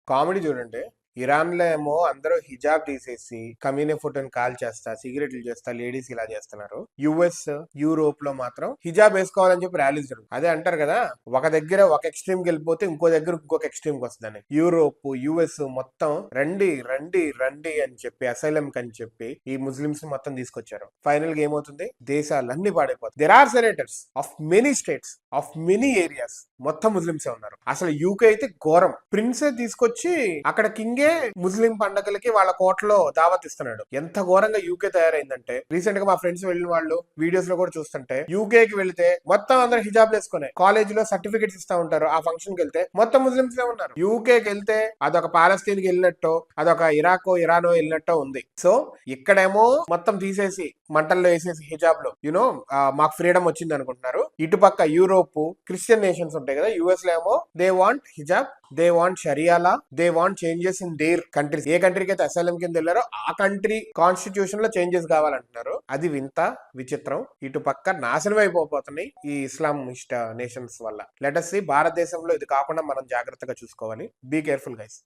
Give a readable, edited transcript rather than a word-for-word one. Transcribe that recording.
Comedy చూడండి. ఇరాన్‌లో ఏమో అందరూ హిజాబ్ తీసేసి కమీనీ ఫోటోని కాల్చేస్తా, సిగరెట్లు చేస్తా, లేడీస్ ఇలా చేస్తున్నారు. యూఎస్, యూరోప్‌లో మాత్రం హిజాబ్ వేసుకోవాలని చెప్పి ర్యాలీస్ జరుగుతాయి. అదే అంటారు కదా, ఒక దగ్గర ఒక ఎక్స్‌ట్రీమ్‌కి వెళ్ళిపోతే ఇంకో దగ్గర ఇంకొక ఎక్స్‌ట్రీమ్‌కి వస్తదని. యూరోప్, యూఎస్ మొత్తం రండి, రండి, రండి అని చెప్పి అసైలం కని చెప్పి ఈ ముస్లిమ్స్ మొత్తం తీసుకొచ్చారు. ఫైనల్ గా ఏమవుతుంది? దేశాలన్నీ పాడైపోతాయి. There are senators of many states, of many areas మొత్తం ముస్లిమ్సే ఉన్నారు. అసలు యూకే అయితే ఘోరం. ప్రిన్సే తీసుకొచ్చి అక్కడ కింగే ముస్లిం పండగలకి వాళ్ళ కోటలో దావత్ ఇస్తున్నాడు. ఎంత ఘోరంగా యూకే తయారైందంటే, రీసెంట్ గా మా ఫ్రెండ్స్ వెళ్ళిన వాళ్ళు వీడియోస్ లో కూడా చూస్తుంటే, యూకే కి వెళ్తే మొత్తం అందరు హిజాబ్ వేసుకునే కాలేజ్ లో సర్టిఫికెట్స్ ఇస్తా ఉంటారు. ఆ ఫంక్షన్ కి వెళ్తే మొత్తం ముస్లిమ్స్ ఉన్నారు. యూకే కి వెళ్తే అదొక పాలస్తీన్ కి వెళ్ళినట్టు, అదొక ఇరాకో ఇరానో వెళ్ళినట్టు ఉంది. సో ఇక్కడేమో మొత్తం తీసేసి మంటల్లో వేసేసి హిజాబ్ లో మాకు ఫ్రీడమ్ వచ్చింది అనుకుంటున్నారు. ఇటుపక్క యూరోప్ క్రిస్టియన్ నేషన్స్ ఉంటాయి కదా, యుఎస్ లో ఏమో దే వాంట్ హిజాబ్, దే వాంట్ షరియాలా, they want changes in their countries. ఏ కంట్రీకి అయితే అసైలం కింద వెళ్ళారో ఆ కంట్రీ కాన్స్టిట్యూషన్ లో చేంజెస్ కావాలంటున్నారు. అది వింత విచిత్రం. ఇటు పక్క నాశనం అయిపోతున్నాయి ఈ ఇస్లామిస్ట్ నేషన్స్ వల్ల. లెట్ us see భారతదేశంలో ఇది కాకుండా మనం జాగ్రత్తగా చూసుకోవాలి. Be careful guys.